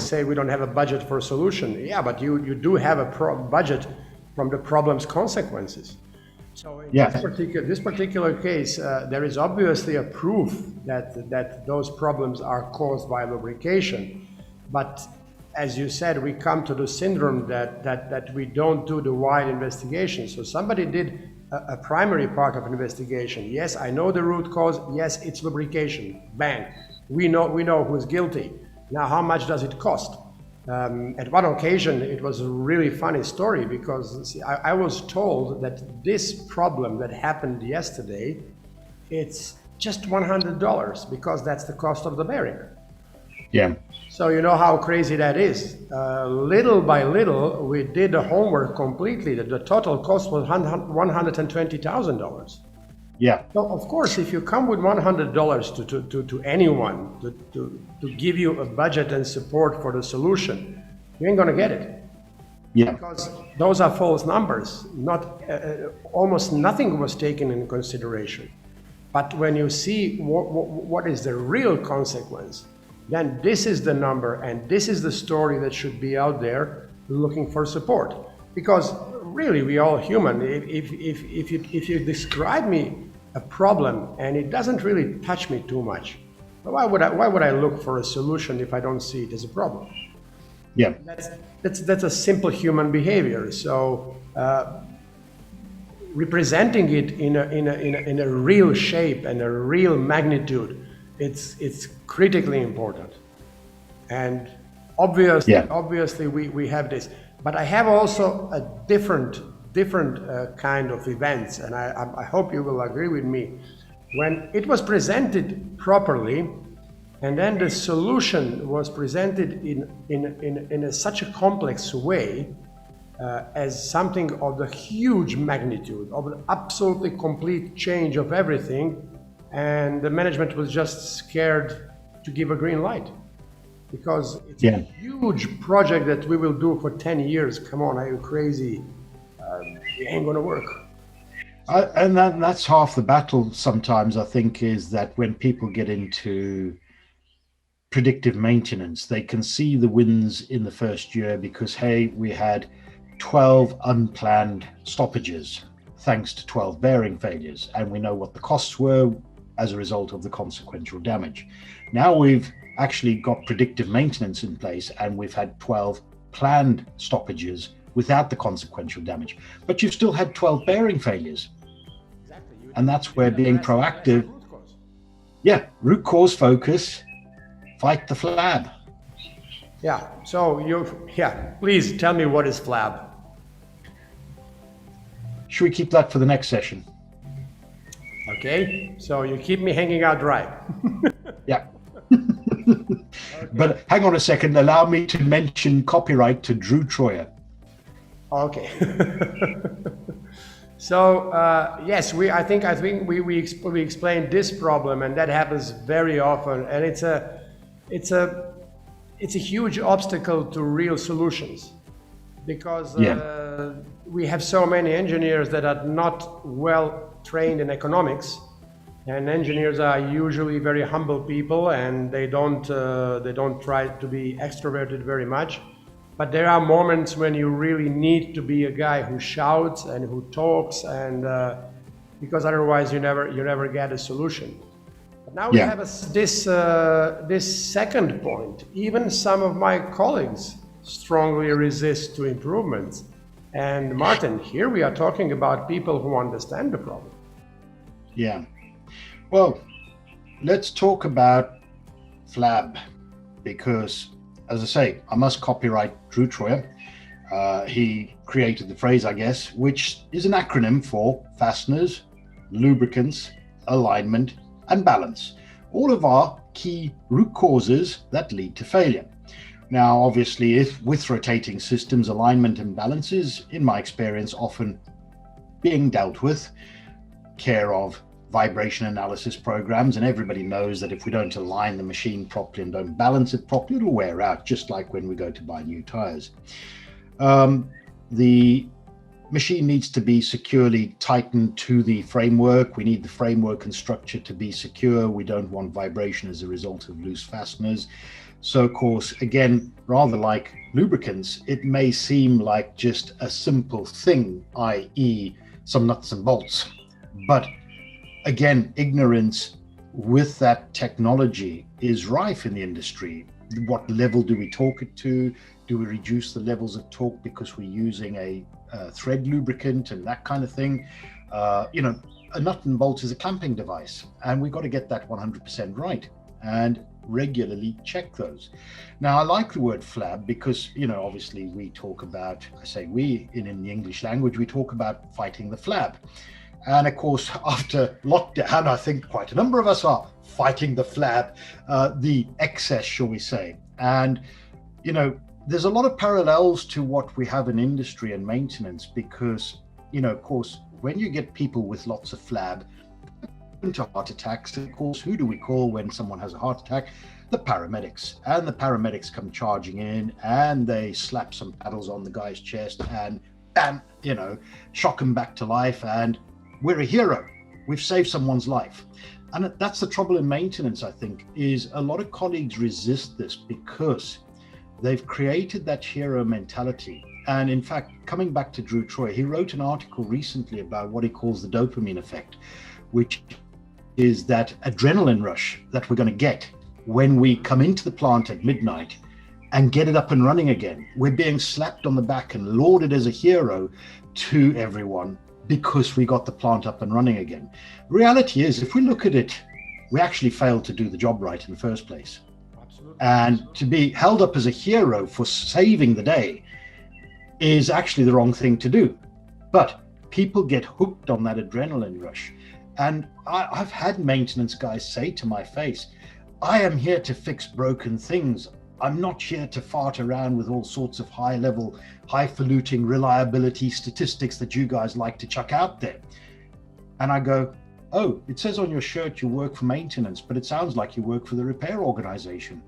will say we don't have a budget for a solution. Yeah, but you do have a budget from the problem's consequences. So in this particular case, there is obviously a proof that those problems are caused by lubrication. But as you said, we come to the syndrome that we don't do the wide investigation. So somebody did a primary part of investigation. Yes, I know the root cause. Yes, it's lubrication. Bang. We know who's guilty. Now, how much does it cost? At one occasion, it was a really funny story because I was told that this problem that happened yesterday, it's just $100 because that's the cost of the bearing. Yeah. So you know how crazy that is. Little by little, we did the homework completely. The total cost was $120,000. Yeah. So of course, if you come with $100 to anyone to give you a budget and support for the solution, you ain't gonna get it. Yeah. Because those are false numbers. Not almost nothing was taken in consideration. But when you see what is the real consequence, then this is the number and this is the story that should be out there looking for support. Because really, we all human. If you describe me a problem and it doesn't really touch me too much, why would I look for a solution if I don't see it as a problem? Yeah. That's a simple human behavior. So representing it in a real shape and a real magnitude, it's critically important. And obviously we have this, but I have also a different kind of events, and I hope you will agree with me. When it was presented properly, and then the solution was presented in such a complex way, as something of the huge magnitude, of an absolutely complete change of everything, and the management was just scared to give a green light. Because it's a huge project that we will do for 10 years. Come on, are you crazy? It ain't gonna work. And that's half the battle sometimes, I think, is that when people get into predictive maintenance, they can see the wins in the first year because, hey, we had 12 unplanned stoppages thanks to 12 bearing failures, and we know what the costs were as a result of the consequential damage. Now we've actually got predictive maintenance in place and we've had 12 planned stoppages without the consequential damage, but you've still had 12 bearing failures. Exactly. And that's where being proactive, root cause focus, fight the FLAB. Yeah, so please tell me what is FLAB. Should we keep that for the next session? Okay, so you keep me hanging out dry. Yeah. Okay. But hang on a second, allow me to mention copyright to Drew Troyer. Okay. So yes, I think we explained this problem, and that happens very often, and it's a huge obstacle to real solutions, because we have so many engineers that are not well trained in economics, and engineers are usually very humble people, and they don't try to be extroverted very much. But there are moments when you really need to be a guy who shouts and who talks, and because otherwise you never get a solution. But now we have this second point. Even some of my colleagues strongly resist to improvements. And Martin, here we are talking about people who understand the problem. Yeah. Well, let's talk about FLAB, because, as I say, I must copyright Drew Troyer. He created the phrase, I guess, which is an acronym for fasteners, lubricants, alignment, and balance. All of our key root causes that lead to failure. Now, obviously, if with rotating systems, alignment and balance is, in my experience, often being dealt with, care of vibration analysis programs, and everybody knows that if we don't align the machine properly and don't balance it properly, it'll wear out, just like when we go to buy new tires. The machine needs to be securely tightened to the framework. We need the framework and structure to be secure. We don't want vibration as a result of loose fasteners. So of course, again, rather like lubricants, it may seem like just a simple thing, i.e. some nuts and bolts. But again, ignorance with that technology is rife in the industry. What level do we torque it to? Do we reduce the levels of torque because we're using a thread lubricant and that kind of thing? You know, a nut and bolt is a clamping device, and we've got to get that 100% right and regularly check those. Now, I like the word FLAB because, you know, obviously we talk about, I say we, in the English language, we talk about fighting the FLAB. And of course, after lockdown, I think quite a number of us are fighting the FLAB, the excess, shall we say. And, you know, there's a lot of parallels to what we have in industry and maintenance because, you know, of course, when you get people with lots of FLAB into heart attacks, of course, who do we call when someone has a heart attack? The paramedics. And the paramedics come charging in and they slap some paddles on the guy's chest and bam, you know, shock him back to life. And we're a hero. We've saved someone's life. And that's the trouble in maintenance, I think, is a lot of colleagues resist this because they've created that hero mentality. And in fact, coming back to Drew Troyer, he wrote an article recently about what he calls the dopamine effect, which is that adrenaline rush that we're going to get when we come into the plant at midnight and get it up and running again. We're being slapped on the back and lauded as a hero to everyone because we got the plant up and running again. Reality is, if we look at it, we actually failed to do the job right in the first place. Absolutely. And to be held up as a hero for saving the day is actually the wrong thing to do. But people get hooked on that adrenaline rush. And I've had maintenance guys say to my face, I am here to fix broken things. I'm not here to fart around with all sorts of high-level, highfalutin reliability statistics that you guys like to chuck out there. And I go, oh, it says on your shirt you work for maintenance, but it sounds like you work for the repair organization.